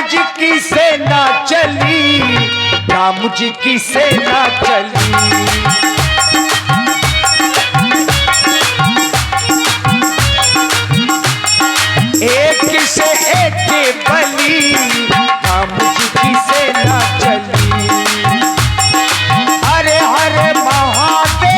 जी की सेना चली, राम जी की सेना चली। एक से एक बली, राम जी की सेना चली। हरे हरे महादेव,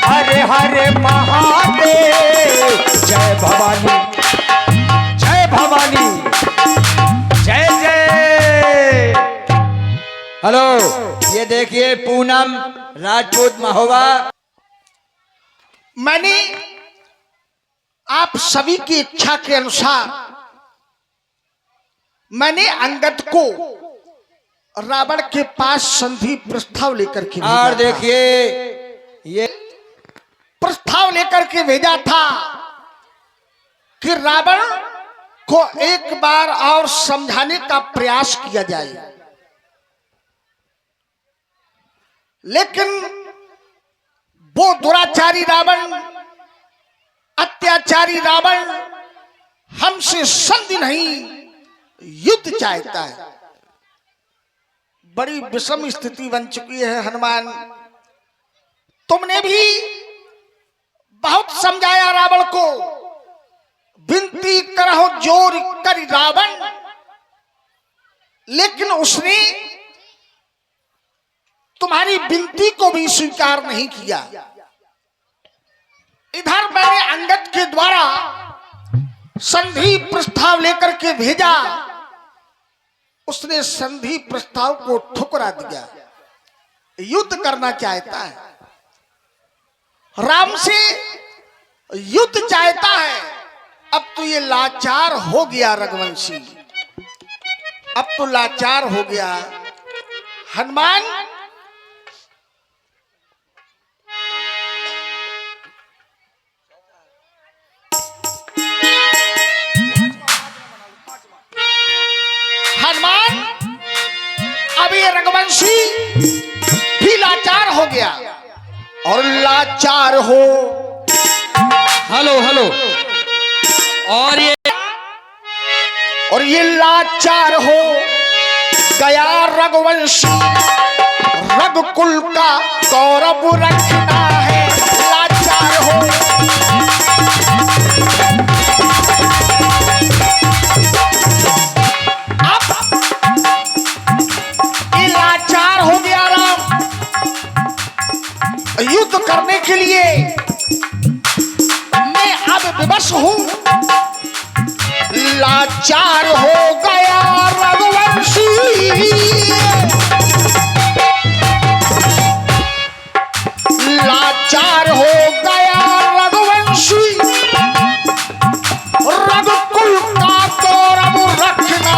हरे हरे महादेव, जय भवानी, जय भवानी, जय जय। हेलो, ये देखिए पूनम राजपूत महोबा। मैंने आप सभी की इच्छा के अनुसार मैंने अंगद को रावण के पास संधि प्रस्ताव लेकर के भेजा और था। देखिए ये प्रस्ताव लेकर के भेजा था कि रावण को एक बार और समझाने का प्रयास किया जाए, लेकिन वो दुराचारी रावण, अत्याचारी रावण हमसे संधि नहीं युद्ध चाहता है। बड़ी विषम स्थिति बन चुकी है हनुमान। तुमने भी बहुत समझाया रावण को, विनती करहो जोर कर रावण, लेकिन उसने तुम्हारी विनती को भी स्वीकार नहीं किया। इधर मैंने अंगद के द्वारा संधि प्रस्ताव लेकर के भेजा, उसने संधि प्रस्ताव को ठुकरा दिया, युद्ध करना चाहता है, राम से युद्ध चाहता है। अब तो ये लाचार हो गया रघुवंशी, अब तो लाचार हो गया हनुमान। हनुमान अब ये रघुवंशी भी लाचार हो गया, और लाचार हो। हेलो हेलो, और ये लाचार हो गया रघुवंशी, रघुकुल का गौरव रखना है, लाचार हो। अब ये लाचार हो गया राम, युद्ध करने के लिए मैं अब विवश हूं। लाचार हो गया रघुवंशी, लाचार हो गया रघुवंशी, रघुकुल का गौरव रखना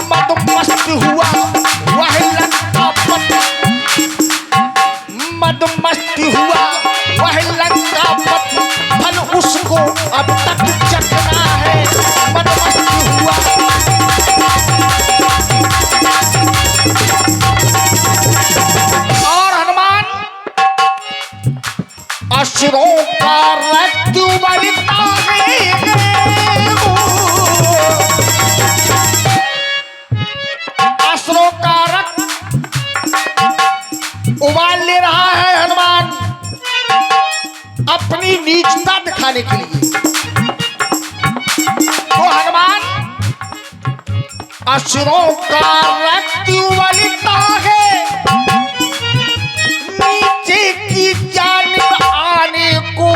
मदमस्त हुआ वह लंका पति, मदमस्त हुआ वह लंका पति, फल उसको अब तक चखना है, मदमस्त हुआ। और हनुमान असुरों का रक्त उबलता है, असुरों का रक्त उबाल ले रहा है हनुमान अपनी नीचता दिखाने के लिए। तो हनुमान असुरों का रक्त उबलता है, नीचे की जानिब आने को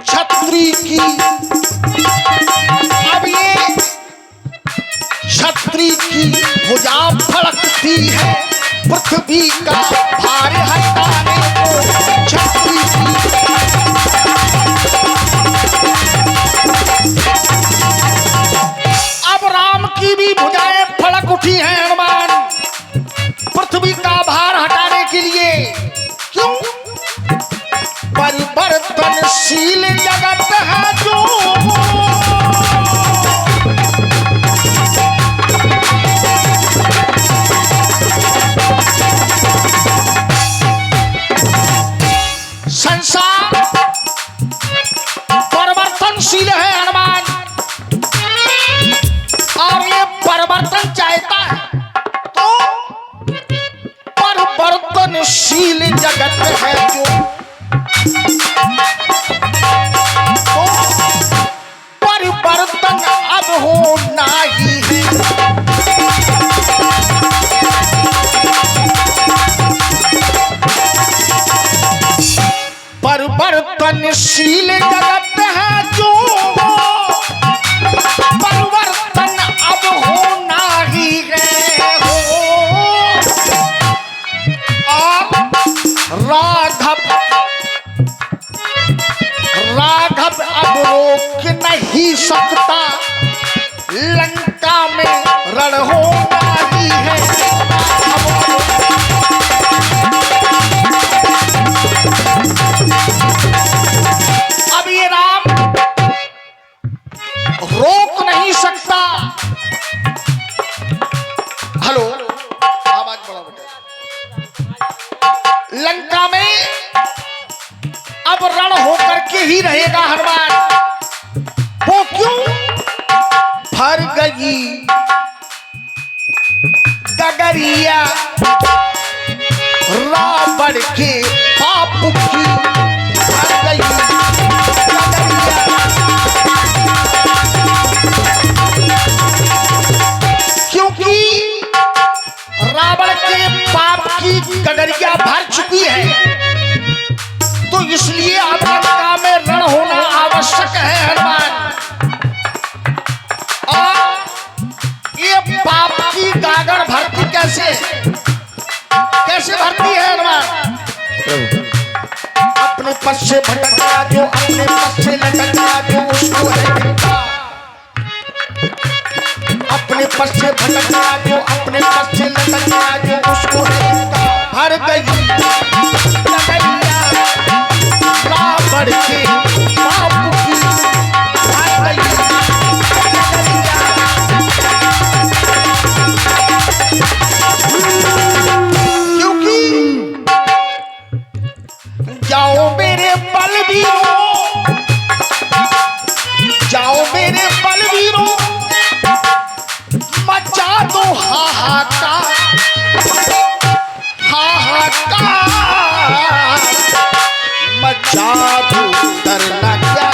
छतरी की, अब ये छतरी की भुजा फड़कती है, पृथ्वी का भार हटाने को छतरी की। अब राम की भी भुजाएं फड़क उठी हैं हनुमान, पृथ्वी का भार हटाने के लिए। क्यों? परिवर्तनशील जगत है जो, संसार परिवर्तनशील है हनुमान, और ये परिवर्तन चाहता है तो परिवर्तनशील जगत है जो, तो परिवर्तन अब होना ही है। परिवर्तनशील जगत है जो, परिवर्तन अब होना ही है हो। और राघव अब रोक नहीं सकता, लंका में रण होना ही है। अब ये राम रोक नहीं सकता। हेलो, आवाज बढ़ा बेटा। लंका में अब रण होकर के ही रहेगा हनुमान। वो क्यों? भर गई गगरिया रावण के पाप की, भर गई गगरिया। क्योंकि रावण के पाप की गगरिया भर चुकी है, तो इसलिए अब लंका में रण होना आवश्यक है हनुमान। और ये पाप की गागर भरती कैसे भरती है हनुमान? अपने पद से भटका जो, अपने पद से लटका जो, उसको है धिक्कार। अपने पद से भटका जो, अपने पद से लटका जो, उसको है धिक्कार। भर गई रावण के पाप की, भर गई जाओ मेरे बलवीरों, जाओ मेरे बलवीरों, मचा दो हाहाकार, हाहाकार मचा दो, डरना क्या।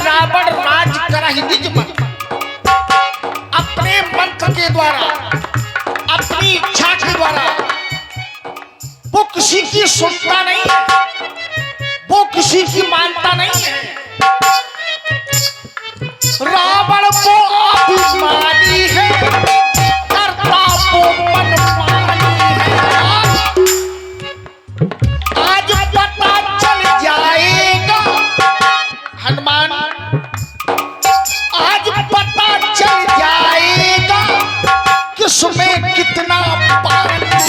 रावण राज करहि निज मन, अपने मंत्र के द्वारा, अपनी इच्छा के द्वारा वो किसी की सुनता नहीं है, वो किसी की मानता नहीं है। रावण वो अभिमानी है, करता वो मनमानी है। आज पता चल जाएगा हनुमान, आज पता चल जाएगा किसमें कितना पानी है।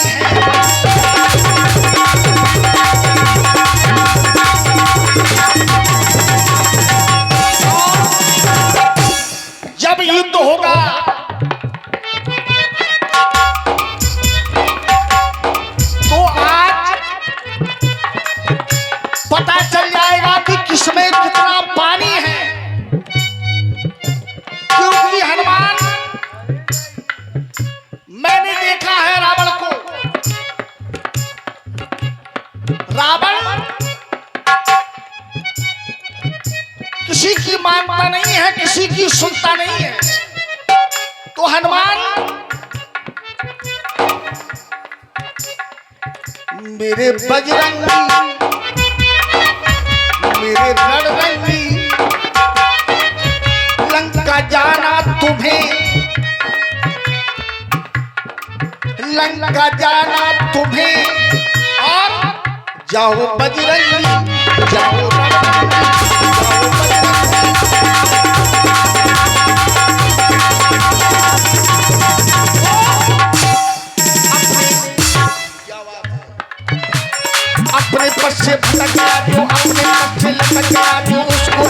जब युद्ध होगा तो आज पता चल जाएगा कि किसमें कितना पानी है। क्योंकि हनुमान, मैंने देखा है रावण को, रावण किसी की मानता नहीं है, किसी की सुनता नहीं है। तो हनुमान मेरे बजरंगी, मेरे रणरंगी, लंका जाना तुम्हें, लंका जाना तुम्हें, और जाओ बजरंगी, जाओ रणरंगी, जाओ अपने पद से भटक गया जो, अपने पद से लटक गया जो, उसको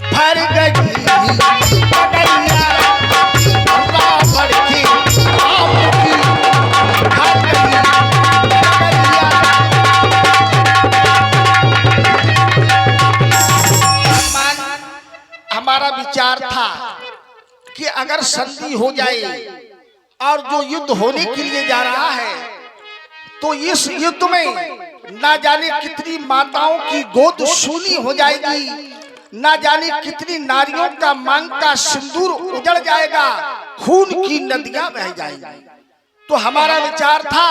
भर गई पगड़िया रावण की आपकी भर गई पगड़िया। हमारा विचार था कि अगर संधि हो जाए और जो युद्ध होने के लिए जा रहा है तो इस युद्ध में ना जाने कितनी माताओं की गोद सूनी हो जाएगी, ना जाने कितनी नारियों का मांग का सिंदूर उजड़ जाएगा, खून की नदियां बह जाएंगी। तो हमारा विचार था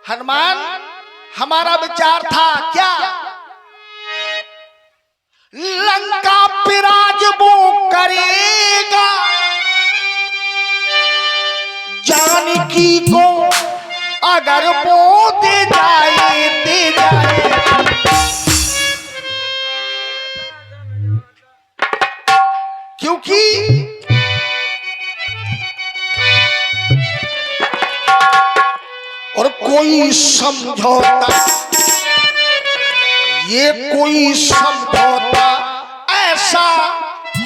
हनुमान, हमारा विचार था क्या, लंका पे राज वो करेगा, जानकी को अगर वो दे जाए, दे जाए। क्योंकि और कोई समझौता, ये कोई समझौता ऐसा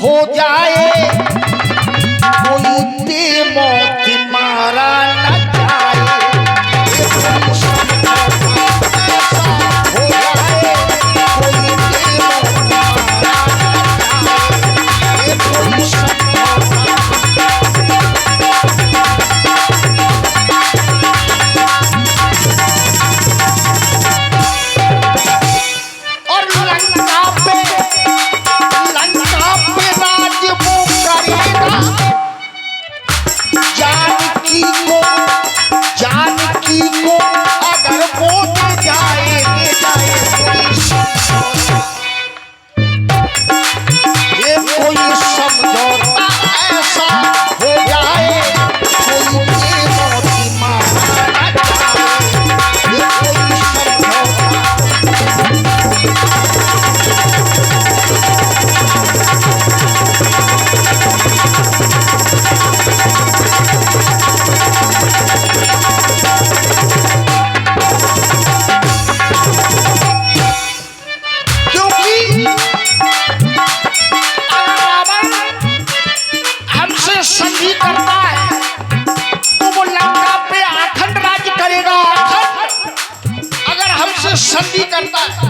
हो जाए, कोई दे मौत मारा न जाए, ये कोई समझौता ऐसा हो जाए, कोई दे मौत मारा न जाए, ये कोई समझौता। और लंका पे राज वो करेगा, जानकी को अगर वो दे जाए, दे जाए, कोई समझौता, ये कोई समझौता ऐसा हो जाए, कोई दे मौत मारा न जाए, ये कोई समझौता। क्योंकि अगर रावण हमसे संधि करता है तो वो लंका पे अखंड राज्य करेगा, अखंड, अगर हमसे संधि करता है।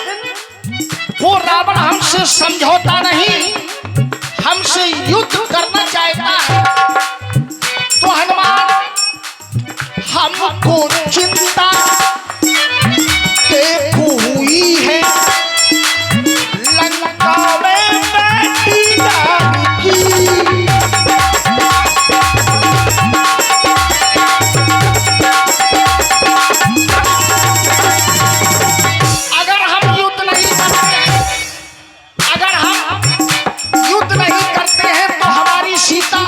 लेकिन वो रावण हमसे समझौता नहीं, हमसे युद्ध करना चाहता है। तो हनुमान हमको चिंता देखो हुई है, लंका में बैठी जानकी, अगर हम युद्ध नहीं करते हैं, अगर हम युद्ध नहीं करते हैं तो हमारी सीता,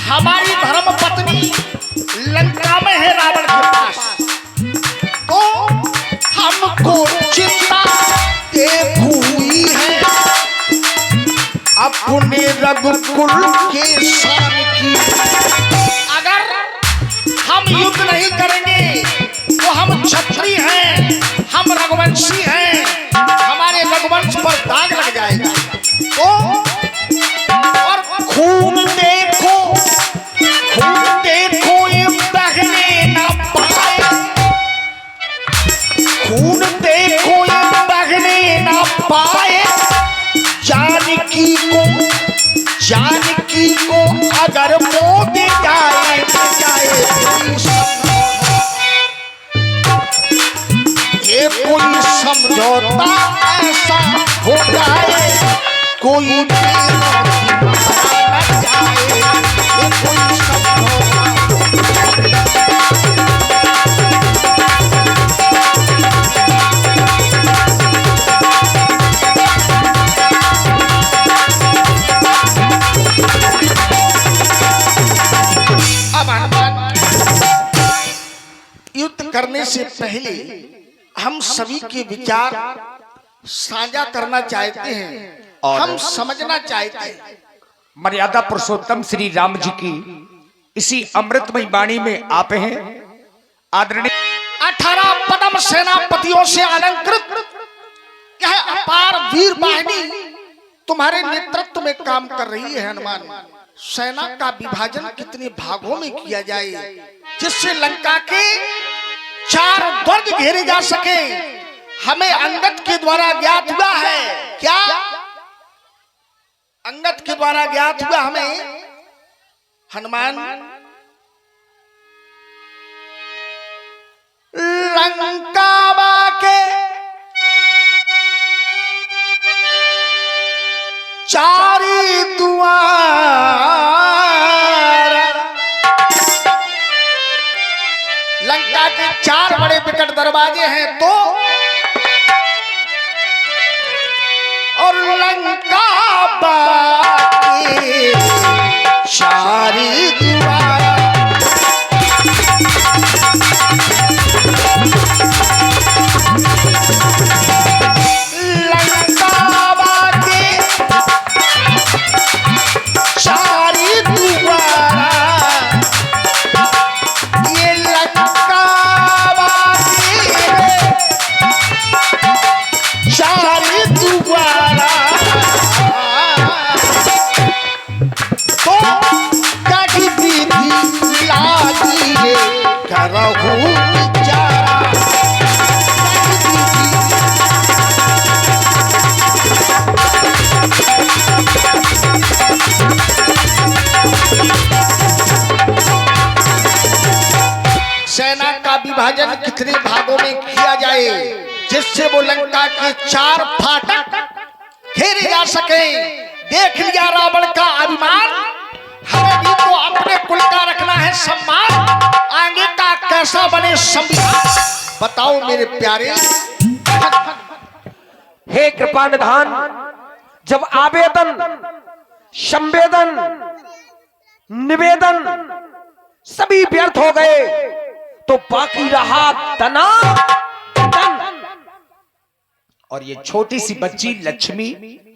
हमारी धर्म पत्नी लंका में है रावण के पास, तो हमको चिंता देख हुई है अपने रघुकुल के शान की। अगर हम युद्ध नहीं करेंगे तो हम क्षत्रिय हैं, हम रघुवंशी हैं, हमारे रघुवंश पर दाग लग जाएगा। तो और खून देखो, खून देखो ये बहने न पाए, खून देखो ये बहने न पाए, जानकी को अगर वो दे जाए, दे जाए, ये कोई समझौता ऐसा हो जाए, कोई दे मौत मारा न जाए, ये कोई समझौता। युद्ध करने से पहले हम सभी के विचार साझा करना चाहते हैं, हम समझना चाहते हैं। मर्यादा पुरुषोत्तम श्री राम जी की इसी अमृतमय वाणी में आप हैं आदरणीय 18 पदम सेनापतियों से अलंकृत यह अपार वीर वाहिनी तुम्हारे नेतृत्व में काम कर रही है हनुमान। सेना का विभाजन कितने भागों में किया जाए जिससे लंका के 4 दुर्ग घेरे जा सके, हमें अंगद के द्वारा ज्ञात हुआ है। क्या अंगद के द्वारा ज्ञात हुआ हमें हनुमान? लंका के 4 द्वार, लंका के 4 बड़े विकट दरवाजे हैं तो, और लंका बाकी 4 द्वार। सेना का विभाजन कितने भागों में किया जाए जिससे वो लंका के 4 फाटक घेरे जा सके। देख लिया रावण का अभिमान, हमें भी तो अपने कुल का रखना है सम्मान, आगे का कैसा बने संविधान। बताओ मेरे प्यारे। हे कृपा निधान, जब आवेदन, संवेदन, निवेदन सभी व्यर्थ हो गए तो बाकी रहा तना तन। और ये छोटी सी बच्ची लक्ष्मी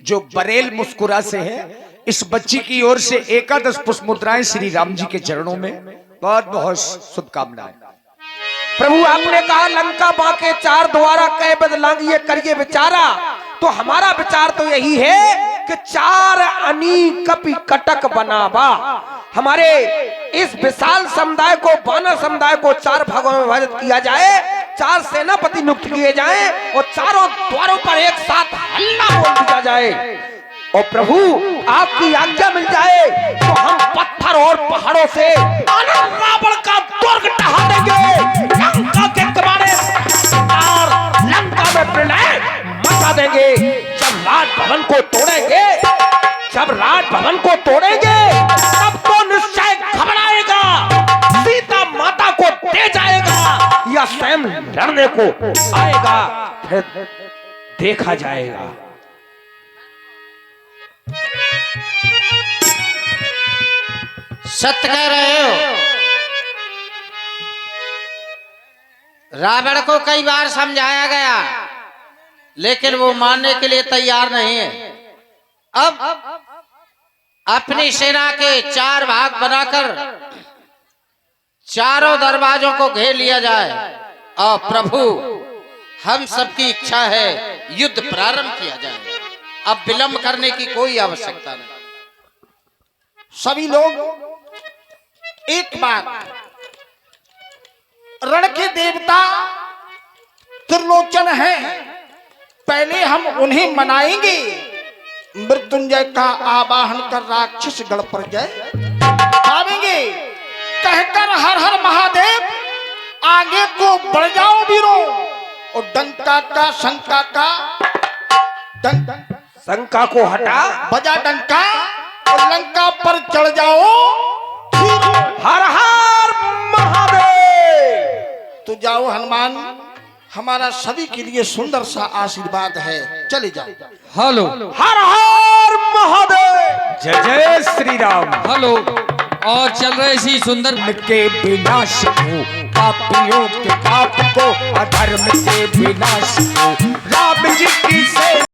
जो बरेल मुस्कुरा से है, इस बच्ची की ओर से 11 पुष्प मुद्राएं श्री राम जी के चरणों में बहुत बहुत शुभकामनाएं। प्रभु आपने कहा लंका बाके 4 द्वारा कह बदलांगी करिए विचारा, तो हमारा विचार तो यही है कि 4 अनी कपि कटक बनावा। हमारे इस विशाल समुदाय को, बानर समुदाय को 4 भागों में विभाजित किया जाए, 4 सेनापति नियुक्त किए जाएं और चारों द्वारों पर एक साथ हल्ला बोल दिया जाए। और प्रभु आपकी आज्ञा मिल जाए तो हम पत्थर और पहाड़ों से रावण का दुर्ग ढहा देंगे, लंका के किनारे और लंका में प्रलय मचा देंगे। जब राजभवन को तोड़ेंगे, जब राजभवन को तोड़ेंगे तब तो निश्चय घबराएगा, सीता माता को दे जाएगा या स्वयं लड़ने को आएगा, फिर देखा जाएगा। सत्य कह रहे हो। रावण को कई बार समझाया गया लेकिन वो मानने के लिए तैयार नहीं है। अब अपनी सेना के 4 भाग बनाकर चारों दरवाजों को घेर लिया जाए और प्रभु हम सबकी इच्छा है युद्ध प्रारंभ किया जाए। अब विलंब करने की कोई आवश्यकता नहीं। सभी लोग एक बार रण के देवता त्रिलोचन हैं, पहले हम उन्हें मनाएंगे। मृत्युंजय का आवाहन कर राक्षस गढ़ पर जय पावेंगे, कहकर हर हर महादेव आगे को बढ़ जाओ वीरों। और डंका का शंका का शंका को हटा, बजा डंका और लंका पर चढ़ जाओ। हर हर महादेव। तो जाओ हनुमान, हमारा सभी के लिए सुंदर सा आशीर्वाद है, चले जाओ। हेलो, हर हर महादेव। जय जय श्री राम। हेलो। और चल रहे इसी सुंदर के विनाश को पापियों के पाप को, अधर्म के विनाश को, राम जी की सेना